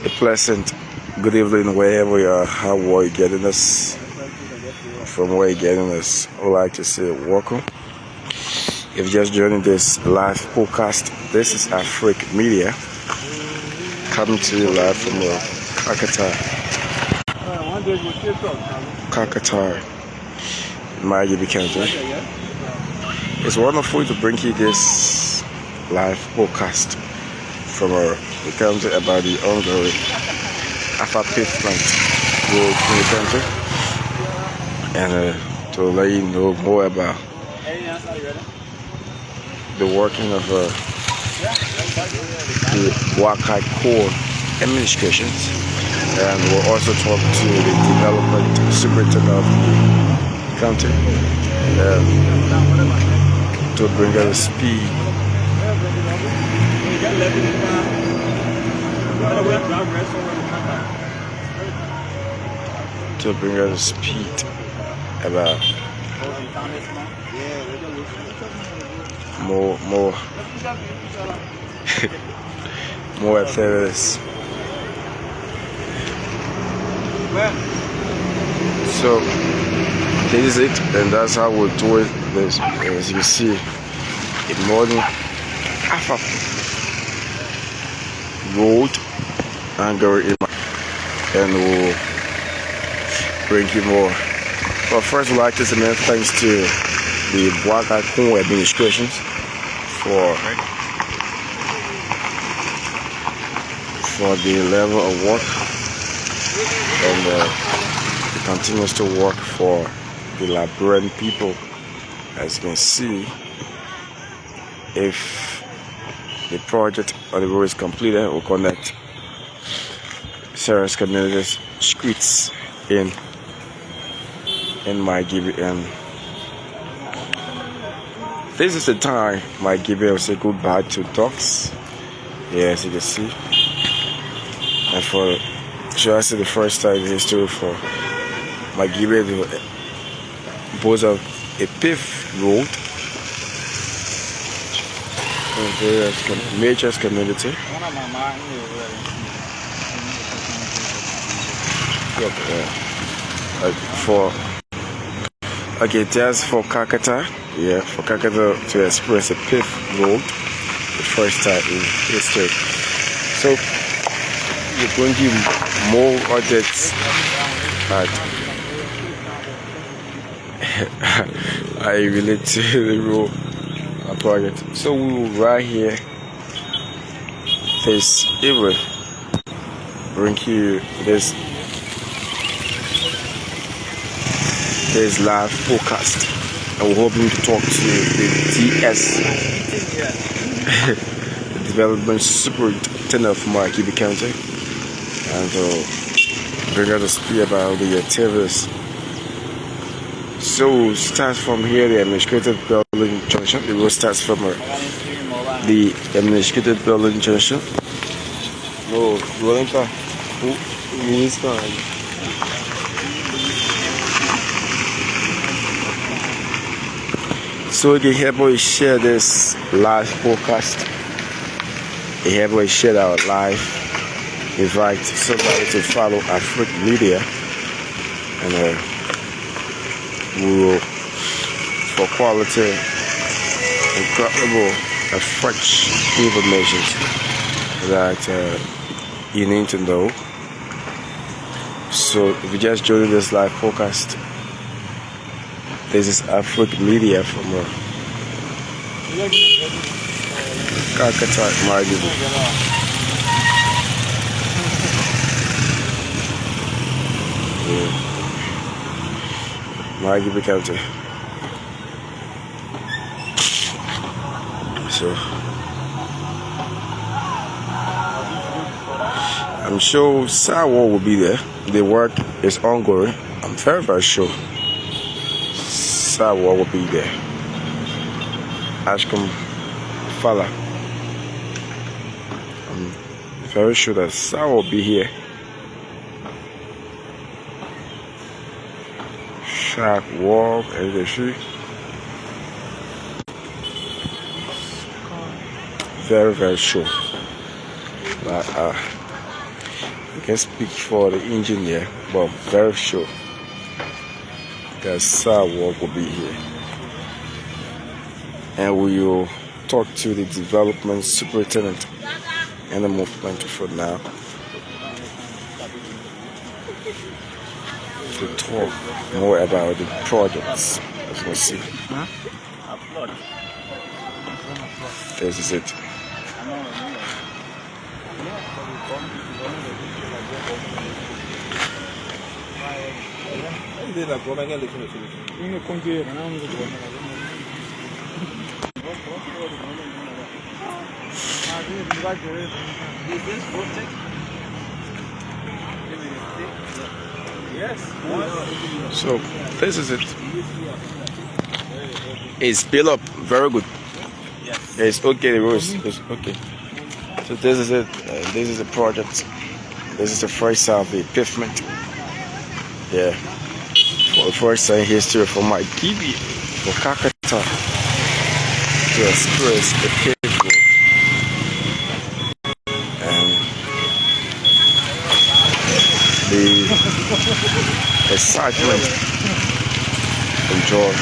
A pleasant good evening wherever you are. How are you getting us? From where you're getting us, I would like to say welcome. If you're just joining this live podcast, this is Afric Media coming to you live from kakata, MyLiberianPeople. It's wonderful to bring you this live podcast from our country about the ongoing pavement road in the country, and to let you know more about the working of the Boakai core administrations, and we'll also talk to the development superintendent of the county to bring us speed. To bring us speed about more more affairs. So this is it, and that's how we'll do it. As you see, in morning after road and we'll bring you more. But first, we'd like to say many thanks to the Boakai core administrations for the level of work, and it continues to work for the Liberian people. As you can see, if the project or the road is completed, will connect serious communities streets in MyLiberian. This is the time MyLiberian will say goodbye to dogs. Yes, you can see. And for sure, I see the first time in history for MyLiberian to boast of a paved road in various major community. Just for kakata, for kakata to express a paved road, the first time in history. So we're going to give more projects that I relate to the road project. So we will right here this evening bring you this live podcast, and we're hoping to talk to the DS the development superintendent of MyLiberian County, and bring us to speak about the activities. So start from here, the administrative building junction. The road starts from the administrative building junction. No, rolling car. Who is car? So you can help us share this live podcast. You help us share our live. Invite somebody to follow Afric Media, and we will, for quality, incredible, fresh information that you need to know. So if you just joined this live podcast, this is Afric Media from kakata, MyLiberian. MyLiberian County. So I'm sure sidewalk will be there. The work is ongoing. I'm very sure sidewalk will be there. Ashcombe Fala. I'm very sure that sidewalk will be here. Sharp walk, as you see. very sure. But I can speak for the engineer, but I'm very sure that sidewalk will be here. And we will talk to the development superintendent and the movement for now to talk more about the projects. As we see, this is it. So this is it. It's built up very good. It's okay. The roads is okay. So this is it. This is the project. This is the first side of the pavement. Yeah. For the first time history for my kiwi for kakata to express the paved road. And the excitement and joy.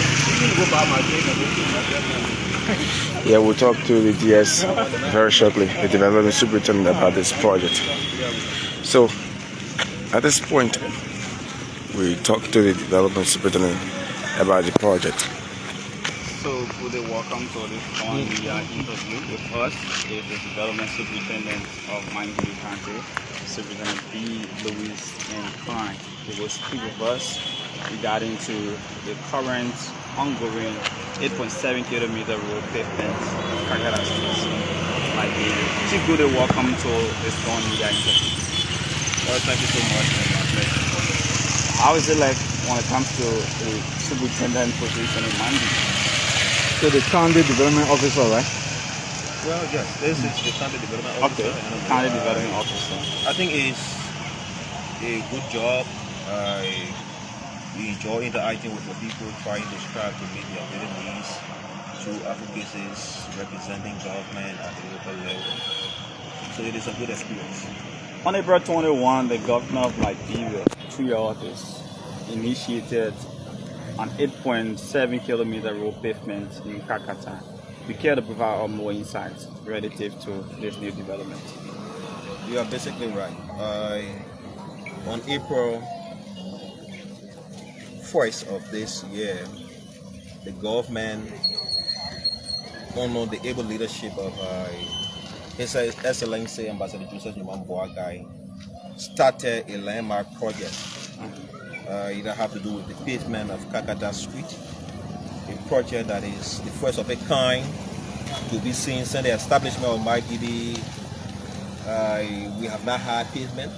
Yeah, we'll talk to the DS very shortly, the development superintendent, about this project. So at this point, we talk to the development superintendent about the project. So, good welcome to this one-year interview with us. Is the development superintendent of MyLiberianPeople, Superintendent B. Louis and Klein. They will speak with us regarding to the current ongoing 8.7 kilometer road pavement kakata streets. Like a good welcome to this one-year interview. Well, thank you so much. How is it like when it comes to the superintendent position in Mandi? So the county development officer, right? Well, yes, this is the county development officer. Okay, county development officer. I think it's a good job. We enjoy interacting with the people, trying to strive to meet their daily needs through advocacies, representing government at the local level. So it is a good experience. On April 21, the governor of Liberia, through your office, initiated an 8.7 kilometer road pavement in Kakata. We care to provide more insights relative to this new development. You are basically right. On April 1st of this year, the government, under the able leadership of His Excellency Ambassador President Boakai, started a landmark project. It have to do with the pavement of Kakata Street, a project that is the first of a kind to be seen since the establishment of MyLiberianPeople. We have not had pavement,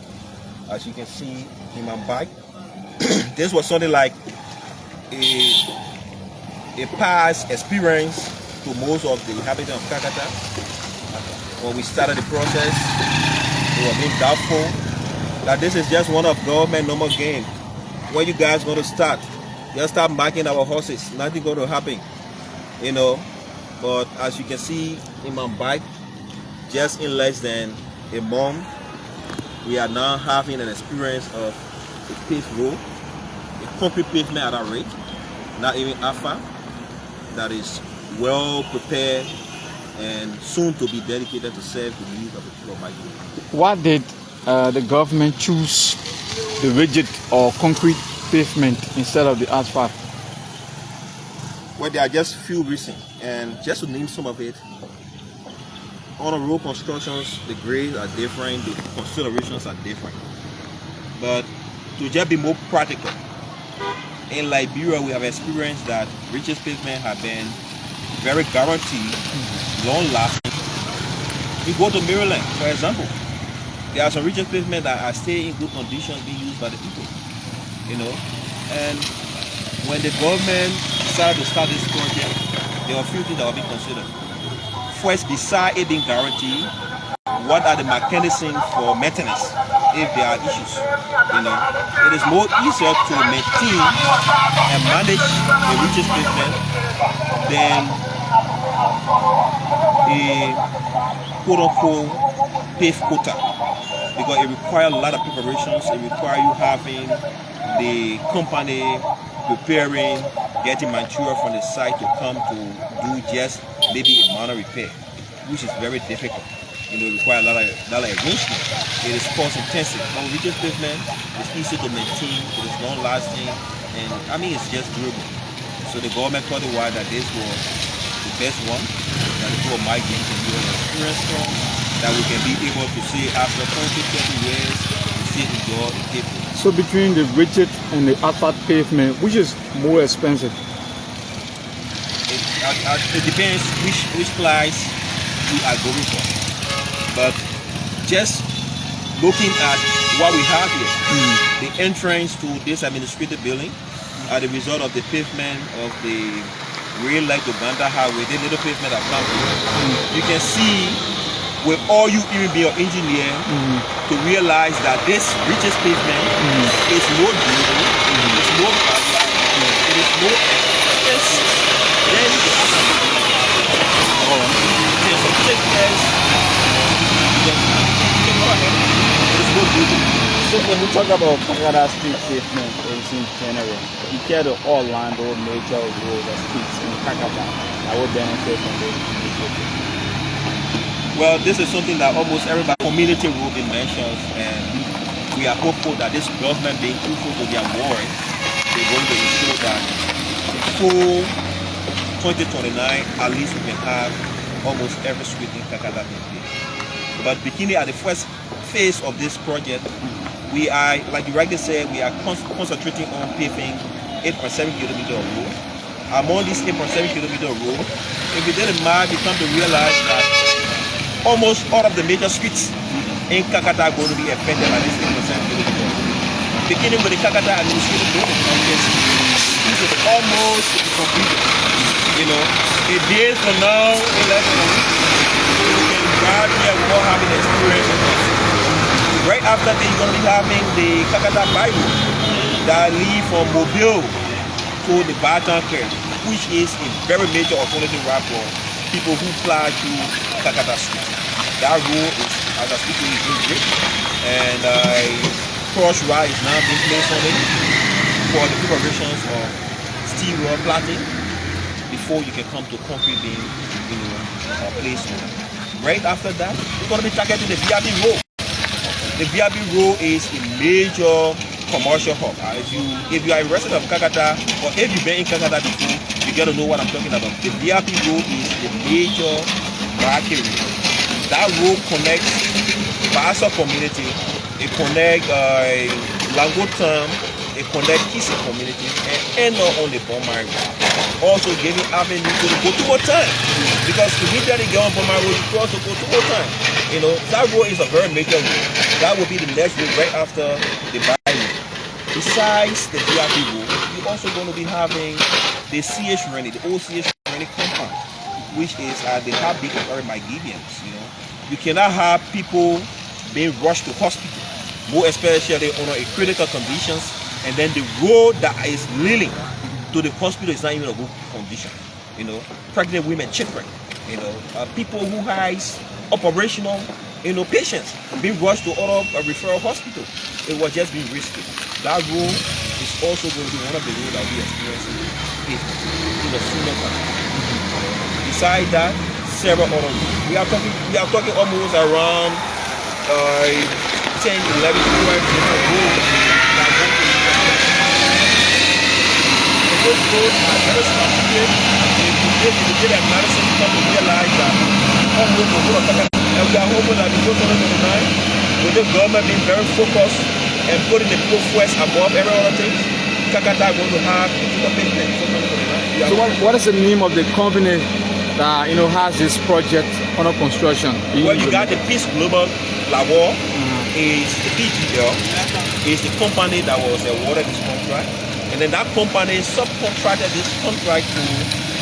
as you can see in my bike. This was something like a past experience to most of the inhabitants of Kakata. When we started the process, we were being doubtful that this is just one of government normal game. When you guys going to start, just start marking our horses. Nothing going to happen, you know. But as you can see in my bike, just in less than a month, we are now having an experience of a paved road, a concrete pavement at a rate, not even asphalt, that is well prepared and soon to be dedicated to serve the needs of the people of MyLiberian. Why did the government choose the rigid or concrete pavement instead of the asphalt? Well, there are just few reasons, and just to name some of it, on the road constructions, the grades are different, the considerations are different. But to just be more practical, in Liberia we have experienced that rigid pavement have been very guaranteed, long-lasting. You go to Maryland, for example, there are some rigid pavement that are still in good condition being used by the people, you know. And when the government decided to start this project, there are a few things that will be considered. First, beside it being guaranteed, what are the mechanisms for maintenance if there are issues? You know, it is more easier to maintain and manage a rigid pavement than a quote-unquote paved quota. because it requires a lot of preparations. It requires you having the company preparing, getting material from the site to come to do just maybe a minor repair, which is very difficult. It requires a lot of arrangement. It is cost intensive. But rigid pavement is easy to maintain, it is long lasting, and I mean it's just durable. So the government thought it was that this was the best one that the people might get to do an experience from, that we can be able to see after 20 years, we still enjoy the pavement. So between the rigid and the asphalt pavement, which is more expensive? It depends which price we are going for. But just looking at what we have here, the entrance to this administrative building, as a result of the pavement of the rail like the Uganda highway, the little pavement that comes here, you can see with all you even be an engineer to realize that this richest pavement is no durable, it's no it is no expensive. Then the other So when we talk about Kakata street pavement in general, you care to all land or major roads or streets in Kakata that would benefit from this initiative? Well, this is something that almost everybody community road mentions, and we are hopeful that this government being truthful to their word, they're going to ensure that before 2029, at least we can have almost every street in Kakata in place. But beginning at the first phase of this project, we are, like you rightly said, we are concentrating on paving 8.7 kilometers of road. Among these 8.7 kilometers of road, if we did a math, we come to realize that almost all of the major streets in Kakata are going to be affected by this 8.7 kilometers. Beginning with the Kakata administrative building, this is almost completed. A day from now, 11 weeks, you can drive here without having experience. Right after that, you're going to be having the Kakata Bible that lead from Mobile to the Baton Curve, which is a very major alternative route for people who fly to Kakata Street. That road is, as I speak, is doing great, and cross ride is now being placed on it for the preparations of steel rod platting before you can come to concrete being placement. Right after that, we're going to be targeting the VIP road. The VIP road is a major commercial hub. If you are a resident of Kakata, or if you've been in Kakata before, you got to know what I'm talking about. The VIP road is the major market road. That road connects Bassa community, it connects Langotam, it connects Kisi community, and end on the Bomai road. Also giving avenue to the Gotubo time, because immediately get on Bomai road, you cross the Gotubo time. That road is a very major road. That will be the next road right after the Bayou. Besides the VIP road, you're also going to be having the CH Rennie, the old CH Rennie compound, which is at the heartbeat of every Migibians. You cannot have people being rushed to hospital, more especially under a critical conditions, and then the road that is leading to the hospital is not even a good condition. Pregnant women, children, people who has operational, patients being rushed to other referral hospital. It was just being risky. That road is also going to be one of the roads that we experiencing in the sooner time. Besides that, several other roads. We are talking almost around 10, 11, 12 different roads that go to those roads are very complicated. If you get a medicine, you come to realize that almost the whole of Kakata, and we are hoping that before 2029, with the government being very focused and putting the people first above every other thing, Kakata are going to have a pavement before 2029. So what is the name of the company that has this project under construction? Well, you got the Peace Global Lawar, is the PGL, is the company that was awarded this contract, and then that company subcontracted this contract to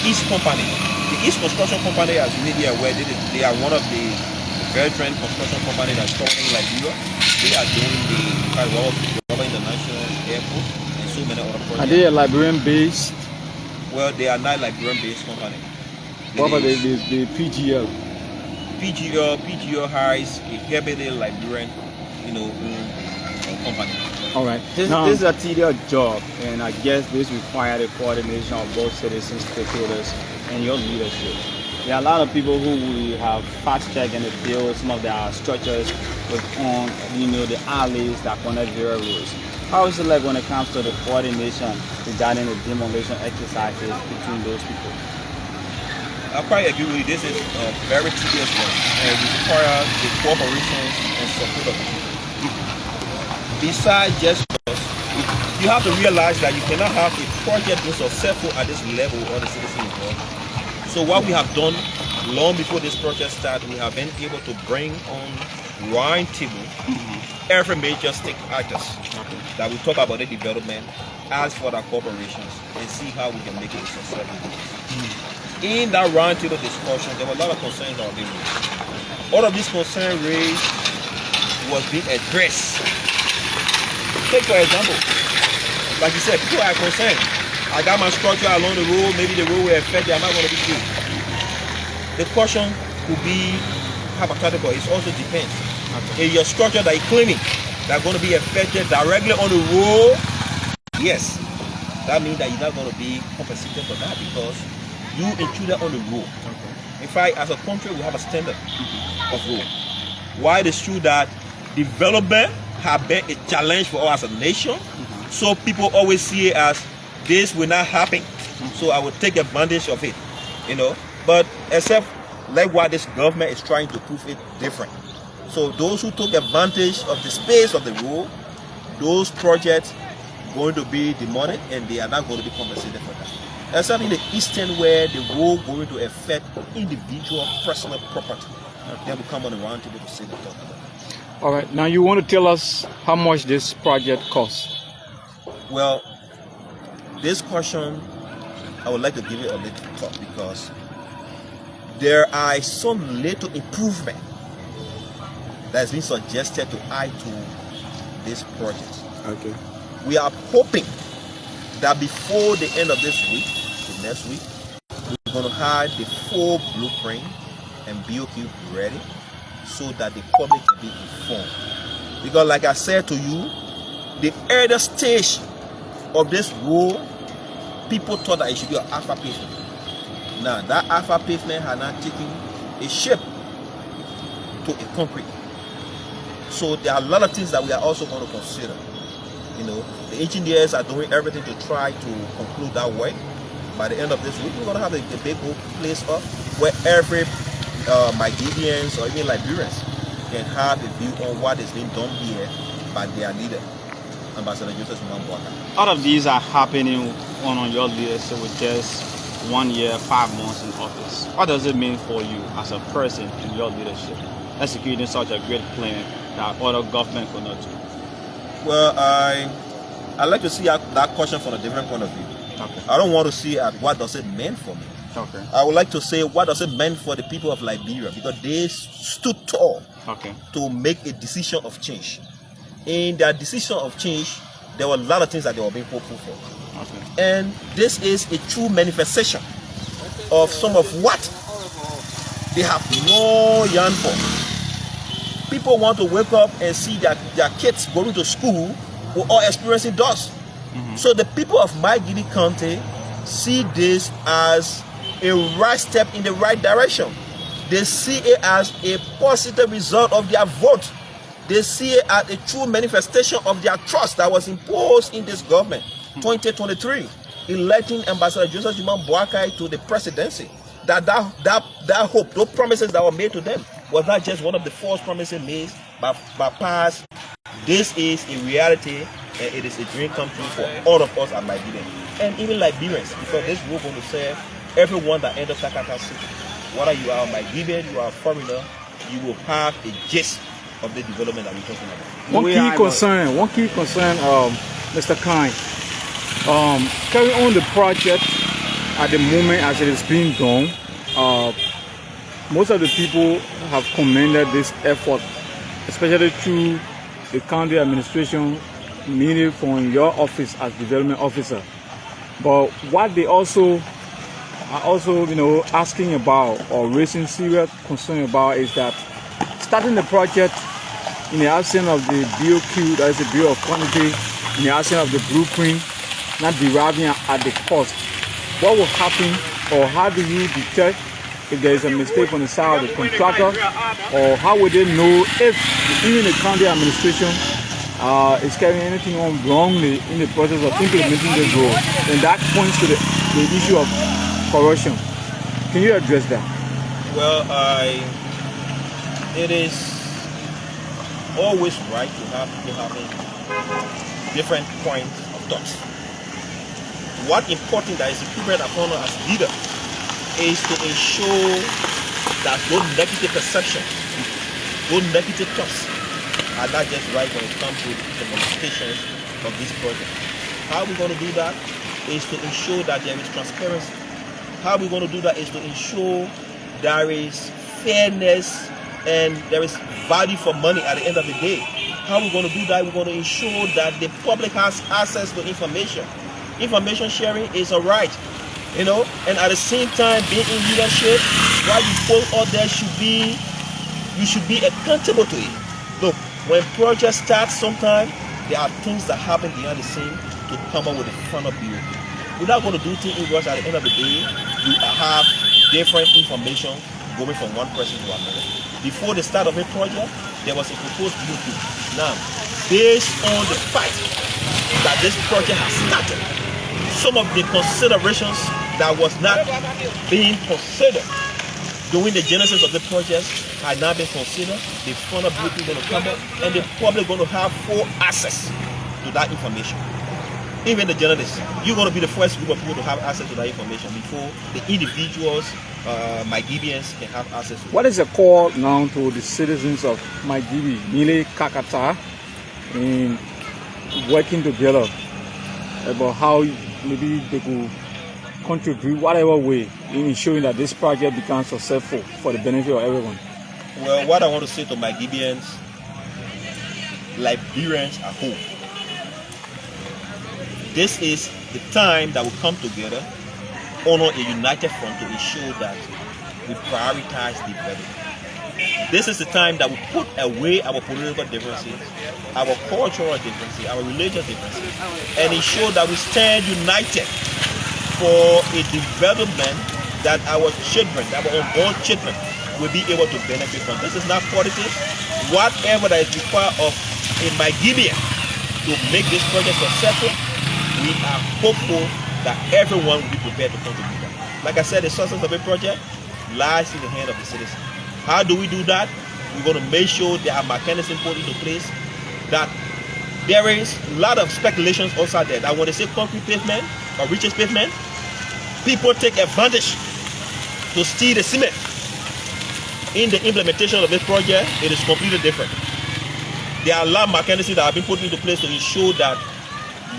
East Company. The East Construction Company, as you may be aware, they are one of the veteran construction companies that's starting in Liberia. They are doing the Global International Airport and so many other projects. Are they a Liberian based? Well, they are not Liberian based company. What about the PGL? PGL has a heavily Liberian company. All right. This Now, is a tedious job, and I guess this requires the coordination of both citizens, stakeholders, and your leadership. There are a lot of people who we have fast-checked and they build some of their structures on, the alleys that connect various roads. How is it like when it comes to the coordination regarding the demolition exercises between those people? I probably agree with you. This is a very tedious work and it requires the cooperation and support of people. Besides just us, you have to realize that you cannot have a project being successful at this level or the citizen involved. So what we have done long before this project started, we have been able to bring on round table every major stake actors that will talk about the development, ask for their corporations, and see how we can make it successful. In that round table discussion, there were a lot of concerns that were being raised. All of these concerns raised was being addressed. Take for example, like you said, people are concerned. I got my structure along the road, maybe the road will affect it, am I going to be good? The question could be hypothetical, it also depends. In your structure that you're claiming that's going to be affected directly on the road, yes, that means that you're not going to be compensated for that because you intruded on the road. In fact, as a country, we have a standard of road. While it's true that development have been a challenge for us as a nation, so people always see it as this will not happen, so I will take advantage of it, But except like what this government is trying to prove it different. So those who took advantage of the space of the road, those projects going to be demolished and they are not going to be compensated for that. Except in the eastern where the road going to affect individual personal property. Then we come on the round table to say the talk about it. all right. Now you want to tell us how much this project costs? Well, this question, I would like to give it a little thought because there are some little improvement that has been suggested to add to this project. Okay. We are hoping that before the end of this week, the next week, we're going to have the full blueprint and BOQ ready so that the public can be informed. Because like I said to you, the earlier stage of this road, people thought that it should be an alpha pavement. Now that alpha pavement has not taken a shape to a concrete. So there are a lot of things that we are also going to consider. The engineers are doing everything to try to conclude that work. By the end of this week, we're going to have a big place up where every MyLiberians or even Liberians can have a view on what is being done here by their leader, Ambassador President Boakai. All of these are happening on your leadership with just 1 year, 5 months in office. What does it mean for you as a person in your leadership, executing such a great plan that other government could not do? Well, I like to see that question from a different point of view. Okay. I don't want to see at what does it mean for me. Okay. I would like to say what does it mean for the people of Liberia because they stood tall to make a decision of change. In their decision of change, there were a lot of things that they were being hopeful for. Okay. And this is a true manifestation of some of what they have no yarn for. People want to wake up and see that their kids going to school were all experiencing dust. So the people of MyLiberian County see this as a right step in the right direction. They see it as a positive result of their vote. They see it as a true manifestation of their trust that was imposed in this government. 2023, electing Ambassador Joseph Boakai to the presidency. That hope, those promises that were made to them was not just one of the false promises made by past. This is a reality and it is a dream come true for all of us at Liberia and even Liberians because this will going to serve everyone that enters Kakata City. Whether you are Liberian, you are a foreigner, you will have a gist of the development that we're talking about. One key concern, Mr. Kine, carry on the project at the moment as it is being done. Most of the people have commended this effort, especially through the county administration, meaning from your office as development officer. But what they also are asking about or raising serious concern about is that starting the project in the absence of the BOQ, that is the bill of quantity, in the absence of the blueprint, not deriving at the cost, what will happen, or how do you detect if there is a mistake on the side of the contractor, or how would they know if even the county administration is carrying anything on wrongly in the process of implementing the rule? And that points to the issue of corruption. Can you address that? Well, it is always right to have people having different points of thoughts. What important that is incumbent upon us as leaders is to ensure that no negative perception, no negative thoughts are not just right when it comes to the implementations of this project. How we're going to do that is to ensure that there is transparency. How we're going to do that is to ensure there is fairness and there is value for money at the end of the day. How we're going to do that? We're going to ensure that the public has access to information. Information sharing is a right, you know, and at the same time, being in leadership, what you put out there you should be accountable to it. Look, when projects start, sometimes there are things that happen behind the scene to come up with a final build. We're not going to do things in rush. At the end of the day, you have different information going from one person to another. Before the start of a project, there was a proposed blueprint. Now, based on the fact that this project has started, some of the considerations that was not being considered during the genesis of the project had not been considered. The final blueprint is going to come up, and the public going to have full access to that information. Even the journalists, you're going to be the first group of people to have access to that information before the individuals, MyLiberians, can have access to it. What is a call now to the citizens of Maigibi, Mile, Kakata, in working together about how maybe they could contribute whatever way in ensuring that this project becomes successful for the benefit of everyone? Well, what I want to say to MyLiberians, Liberians at home, this is the time that we come together, honor a united front to ensure that we prioritize development. This is the time that we put away our political differences, our cultural differences, our religious differences, and ensure that we stand united for a development that our children, our unborn children, will be able to benefit from. This is not politics. Whatever that is required of a Mygibia to make this project successful, we are hopeful that everyone will be prepared to contribute that. Like I said, the success of a project lies in the hand of the citizen. How do we do that? We're going to make sure there are mechanisms put into place, that there is a lot of speculations outside there that when they say concrete pavement or riches pavement, people take advantage to steal the cement. In the implementation of this project, it is completely different. There are a lot of mechanisms that have been put into place to ensure that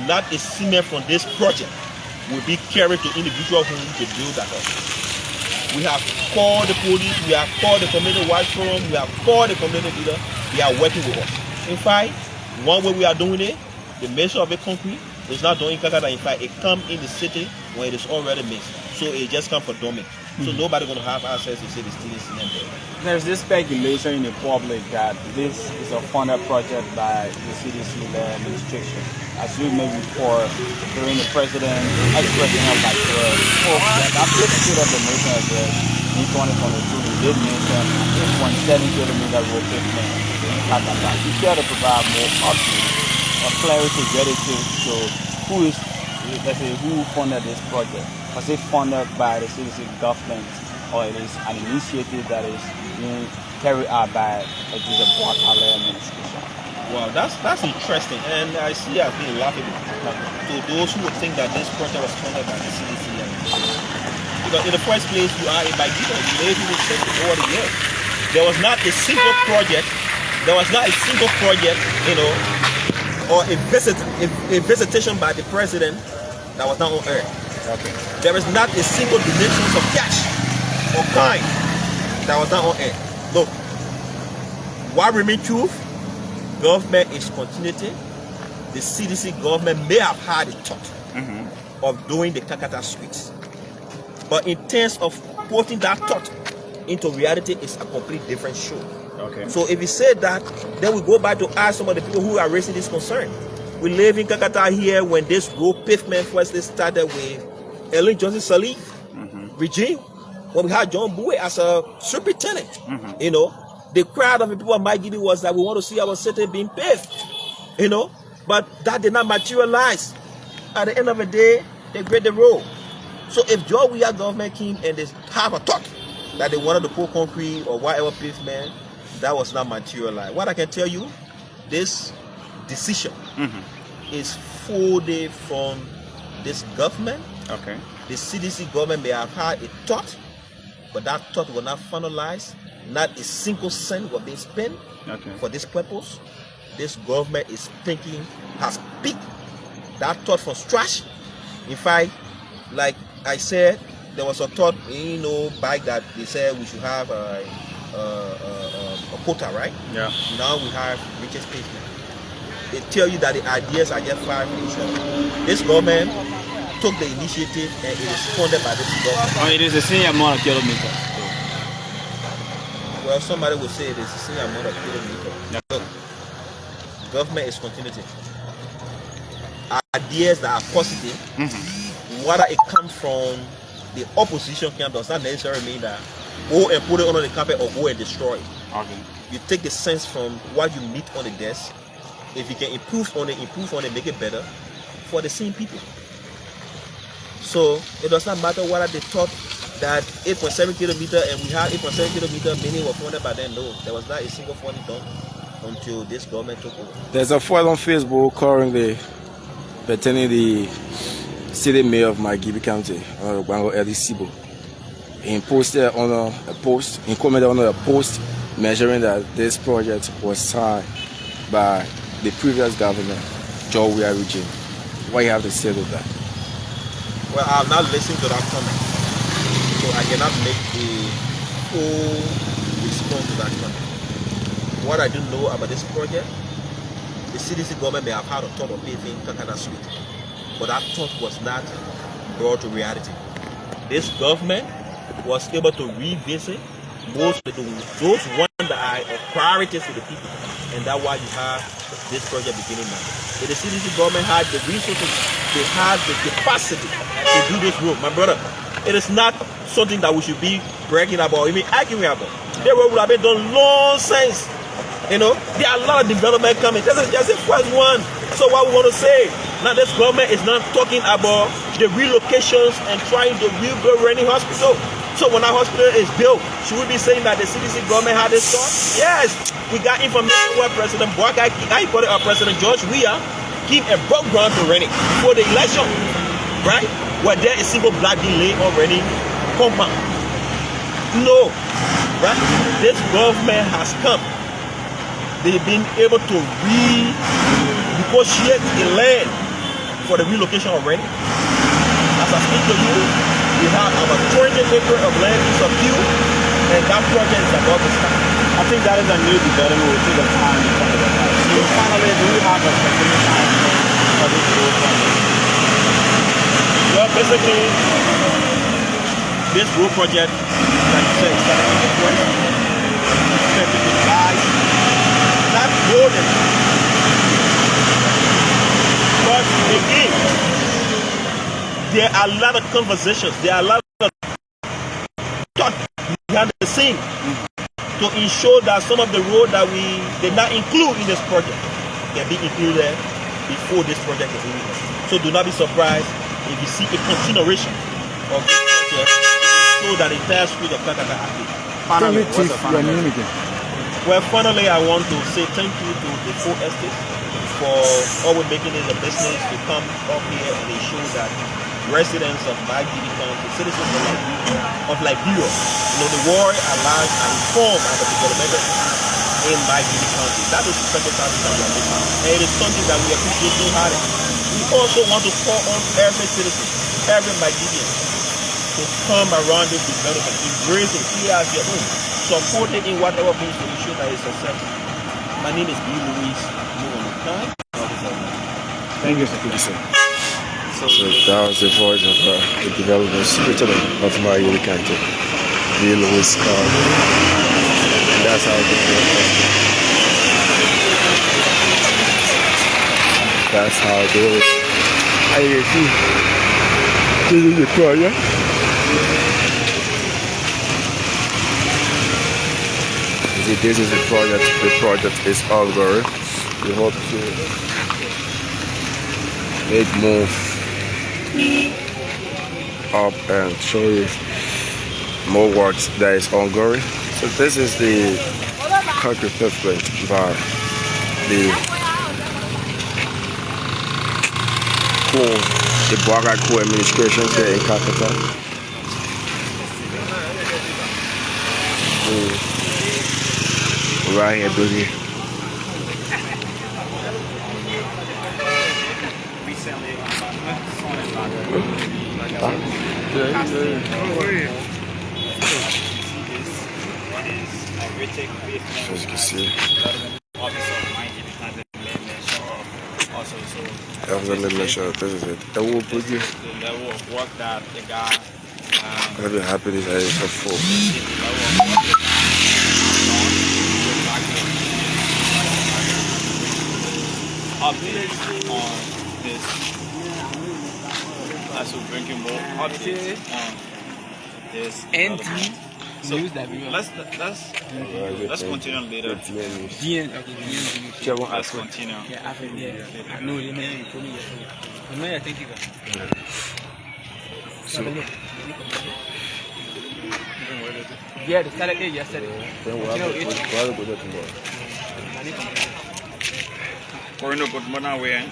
not a cement from this project will be carried to individual homes to build that up. We have called the police, we have called the community watch forum, we have called the community leader. They are working with us. In fact, one way we are doing it, the measure of the concrete is not doing kakata. In fact, it comes in the city when it is already mixed. So it just comes for dumping. So nobody going to have access to say the stealing cement there. There's this speculation in the public that this is a funded project by the CDC-led administration. As you may recall, during the ex-president of Nigeria, that application of the nation address in 2022, he did mention 8.7 kilometer road pavement in Kakata. You care to provide more updates or clarity relative to who funded this project? Was it funded by the CDC government, or it is an initiative that is being carried out by the President Boakai administration? Wow, that's interesting, and I see I've been laughable to those who would think that this project was funded by the CDC. Because in the first place, you are a Mygibia, you live in the city over the years. There was not a single project, you know, or a visitation by the president that was not on air. Okay. There is not a single donation of cash or kind that was not on air. Look, what remains truth, government is continuity. The CDC government may have had a thought of doing the kakata suites, but in terms of putting that thought into reality, it's a completely different show. Okay. So if you say that, then we go back to ask some of the people who are raising this concern. We live in Kakata here when this road pavement first started with Ellen Johnson Salif regime, when we had John Bowie as a superintendent. You know, the crowd of the people of MyGB was that we want to see our city being paved. You know, but that did not materialize. At the end of the day, they grade the road. So if Georgia government came and they have a thought that they wanted to pour concrete or whatever pavement, that was not materialized. What I can tell you, this decision is folded from this government. Okay. The CDC government may have had a thought, but that thought was not finalized. Not a single cent was being spent for this purpose. This government is thinking, has picked that thought from scratch. In fact, like I said, there was a thought, back that they said we should have a quota, right? Yeah. Now we have richest pavement. They tell you that the ideas are just 5 minutes. This government took the initiative and it is funded by this government. It is the same amount of kilometers. Well, somebody will say it is the same amount of kilometers. Yeah. Look, government is continuity. Ideas that are positive, whether it comes from the opposition camp, does not necessarily mean that go and put it under the carpet or go and destroy it. Okay. You take the sense from what you meet on the desk. If you can improve on it, make it better for the same people. So it does not matter whether they thought that 8.7 kilometer and we have 8.7 kilometer, many were funded by them. No, there was not a single funding done until this government took over. There's a file on Facebook currently pertaining the city mayor of MyGB County, Bango Eli Sibo. He posted on a post, he commented on a post measuring that this project was signed by the previous government, Georgia regime. What you have to say to that? Well, I have not listened to that comment, so I cannot make a full response to that comment. What I do know about this project, the CDC government may have had a thought of paving Kakata Street, but that thought was not brought to reality. This government was able to revisit most of those ones that are of priorities to the people, and that's why you have this project beginning now. If the CDC government had the resources, they have the capacity to do this road. My brother, it is not something that we should be bragging about, even arguing about. The road would have been done long since. You know, there are a lot of development coming. This is just the first one. So what we want to say, now this government is not talking about the relocations and trying to rebuild any hospital. So when our hospital is built, should we be saying that the CDC government had this thought? Yes, we got information where President Boakai, President George Weah, came and broke ground to Rennie before the election, right? Where there is single black being laid on Rennie compound. No, right? This government has come. They've been able to renegotiate the land for the relocation of Rennie. As I speak to you, we have about 20 acres of land in Subdue, and that project is about to start. I think that is a new development. Will take the time to talk about that. So finally, do we have a specific time for this road project? Well, basically, this road project, like you said, is starting in the first. Expected to rise, not building. But again, there are a lot of conversations, there are a lot of thought behind the scene to ensure that some of the road that we did not include in this project can be included before this project is over. So do not be surprised if you see a continuation of this project so that the entire street of Kakata active. Finally, Chief, your name again. Well, finally, I want to say thank you to the full estate for always making it a business to come up here and ensure that residents of MyGB County, citizens of Liberia, the world at large are informed about the developmental in MyGB County. That is the second time we are making. And it is something that we appreciate so hard. We also want to call on every citizen, every MyGBian, to come around this development, embrace it, see it as your own, support it in whatever means to ensure that it's successful. My name is B. Louis. Thank you, sir. So that was the voice of the development secretary of MyGB County, B. Louis. That's how it is. That's how it is. I can see. This is the project. You see, this is the project. The project is ongoing. We hope to make move up and show you more works that is ongoing. So this is the concrete pavement by the Boakai administration here in kakata. Right here, baby. As you can see. This is it. The level of work that the guy. I'll be happy this is so full. Updates on this. As we bring you more updates on this. So let's continue later. Let's continue. So, yeah, they started it yesterday. We're in a good morning way.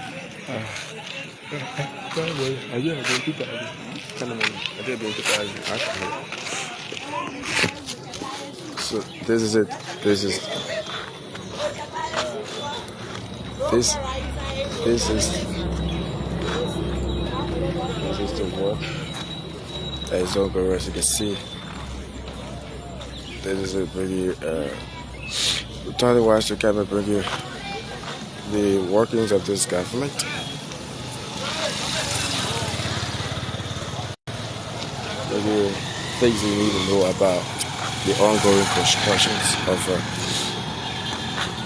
So this is it. This is the work that is over, as you can see. This is it. Bring you totally wise to kind of bring you the workings of this government. Maybe things you need to know about the ongoing constructions of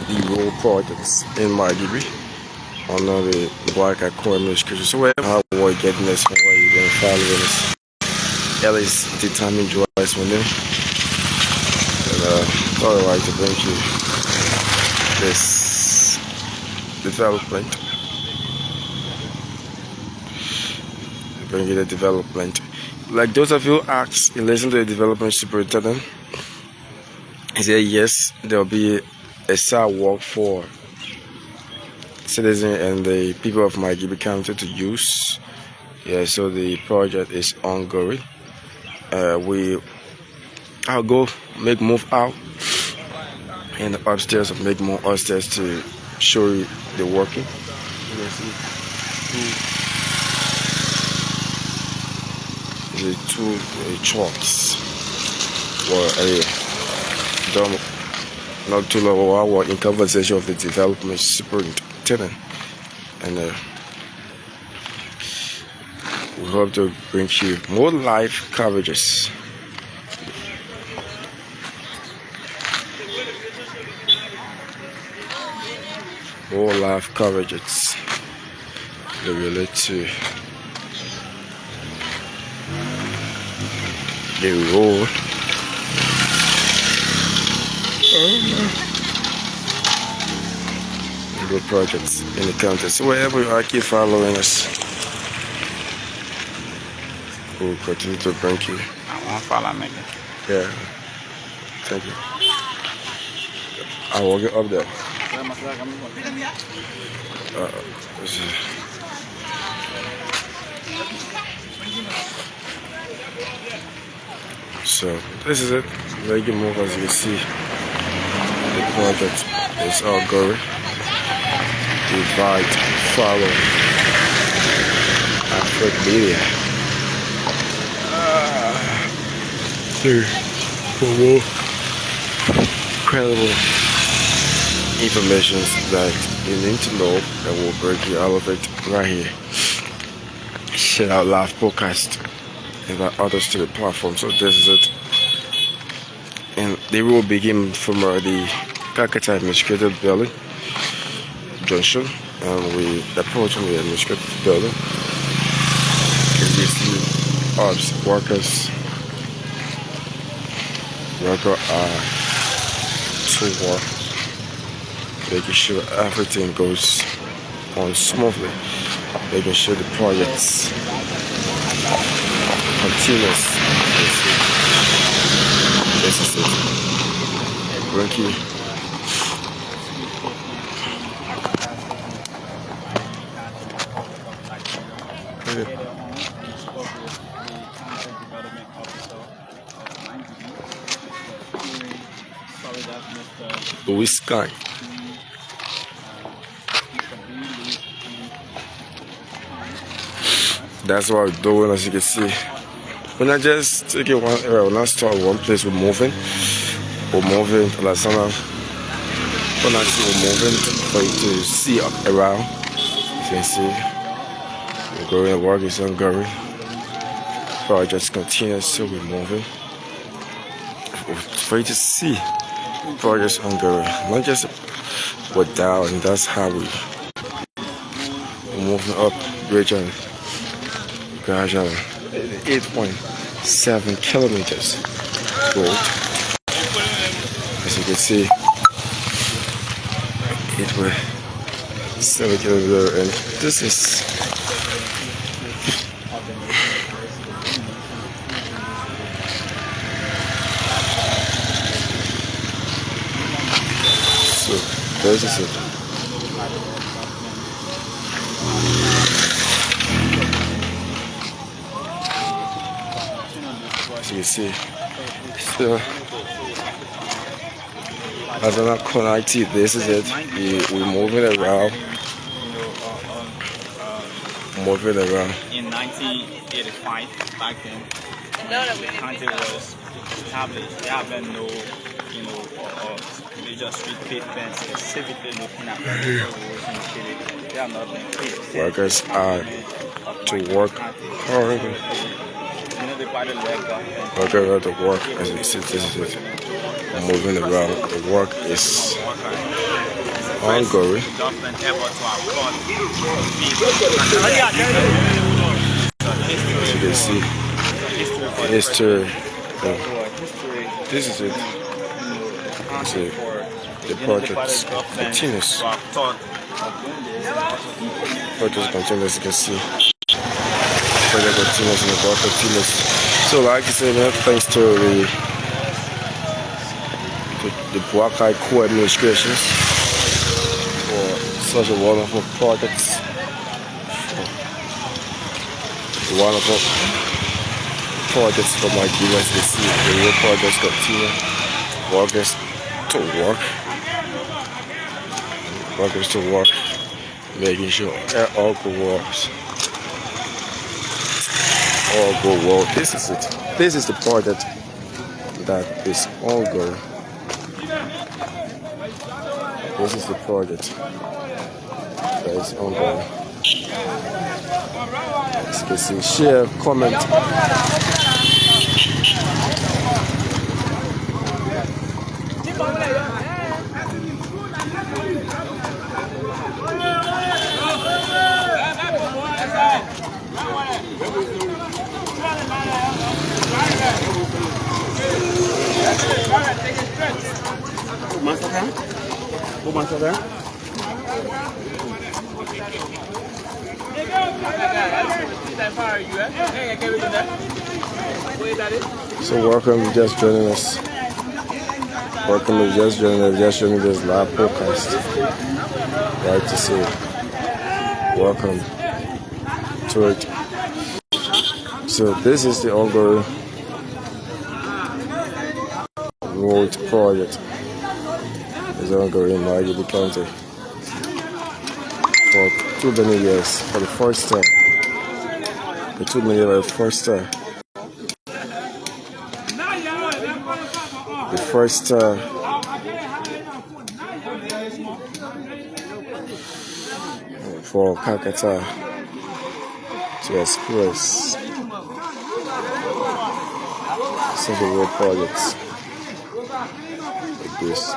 the road projects in MyLiberian under the Boakai administration. So how we're getting this from where you've been following this. At least determined choice for them. And otherwise to bring you this development. Bring you the development. Like those of you who asked in relation to the development superintendent, he said yes, there will be a sidewalk for citizens and the people of MyLiberian County to use. Yeah, so the project is ongoing. I'll go make move out and upstairs, make more upstairs to show you the working. You can see two trucks not too long ago. I was in conversation with the development superintendent, and we hope to bring you more live coverages. More live coverages that relate to the road. Good projects in the county. So wherever you are, keep following us. We'll continue to bring you. I want to follow me. Yeah. Thank you. I will get up there. So this is it. Very good move, as you can see. The project is all going. Divide, follow, African media. For more credible information that you need to know, and we'll bring you all of it right here. Share out live podcast, invite others to the platform. So this is it. And the road begin from the Kakata administrative building junction, and we approaching the administrative building. You see us workers are to work, making sure everything goes on smoothly, making sure the projects continuous. This is it. Thank you. Louis Sky. That's what we're doing, as you can see. When I just take it one area, when I start one place, we're moving to La Sana. When I see we're moving, for you to see around, you can see we're going, the work is ongoing. Projects continue, so we're moving. For you to see projects ongoing, not just we're down, and that's how we're moving up gradually. 8.7 kilometers road. As you can see, it was 7 kilometers, and this is so. This is it. As you can see, so as an connected, this is it. We're moving around. In 1985, back then, the country was established. They have no, major street pavement specifically looking at the roads in the city. They have not been paved. Workers are to work hard. Workers are to work. As you see, this is it. Moving around. The work is ongoing. As you can see, history. This is it. See, the project continues. Project continues. You can see. Project continues and the work continues. So, like I said, man, thanks to the Boakai co-administrations for such a wonderful projects. Wonderful projects for my viewers to see. The real projects continue. Workers to work. Workers to work. Making sure all good works. All go well. This is it. This is the project that is ongoing. This is the project that is ongoing. As you can see, share, comment. So welcome, just joining us. Welcome, just joining this live podcast. Right to see you. Welcome to it. So this is the ongoing road project. It's ongoing in MyLiberian County for too many years. For the first time. For too many years, the first time. The first for kakata to express such a road projects. this.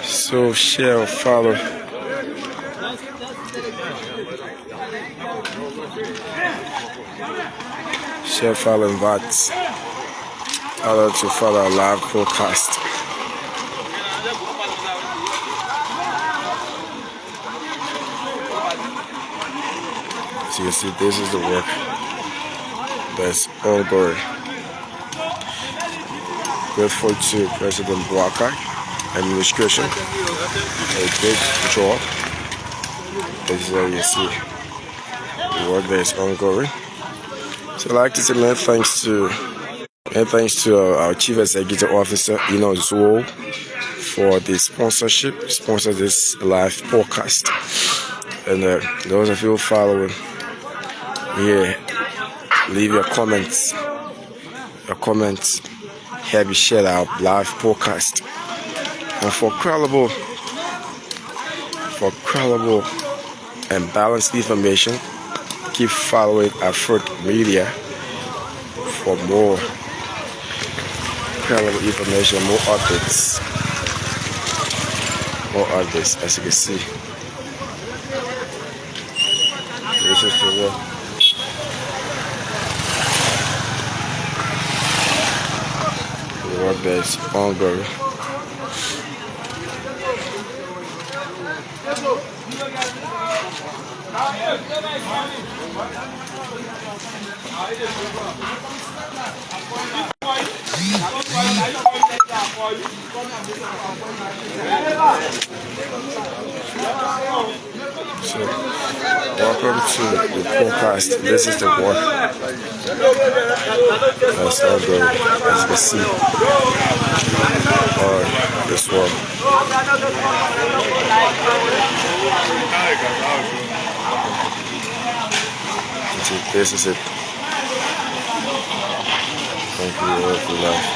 So share, follow. Share, follow, invite others to follow our live podcast. So you see, this is the work that's ongoing. Grateful to President Boakai administration. A big job. This is how you see the work that is ongoing. So I'd like to say many thanks to our Chief Executive Officer, Zuo, for the sponsor this live podcast. And those of you following here, leave your comments. Your comments have you shared our live podcast. And for credible and balanced information, keep following Afro Media for more credible information, more updates. As you can see. This is the work. The work that is ongoing. So, welcome to the podcast. This is the work that's ongoing, as you can see, on this work. This is it. Thank you all for life.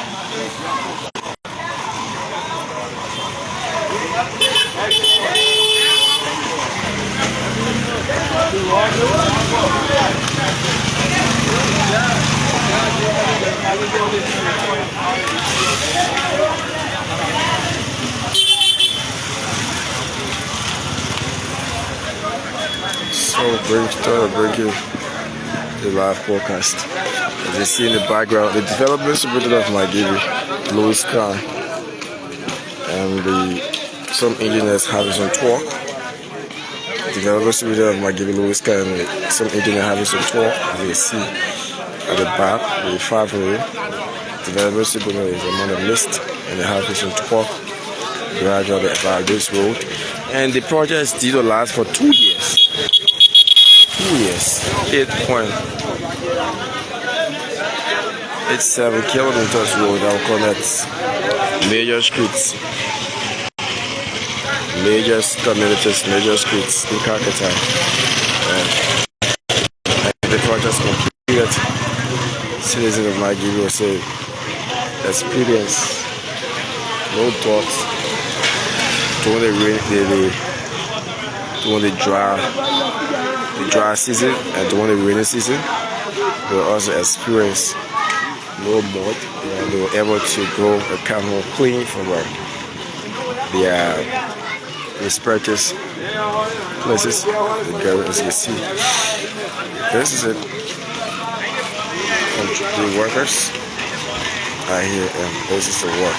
So bring you the live podcast. As you see in the background, the development superintendent of MyLiberian, Louis Khan, and some engineers having some talk. Development superintendent of MyLiberian, Louis Khan, and some engineers having some talk. As you see at the back, the 5 of them. Development superintendent is among the list, and they're having some talk gradually about this road. And the project is due to last for 2 years. 2 years, 8.87 kilometers road that will connect major streets, major communities, major streets in kakata. And the project is completed. Citizens of MyLiberian will say experience, no thoughts, during the dry season and during the rainy season. They will also experience no mud, and they were able to grow a camel clean from their respective places. The girl, as you see, this is it. The workers are here, and this is the work.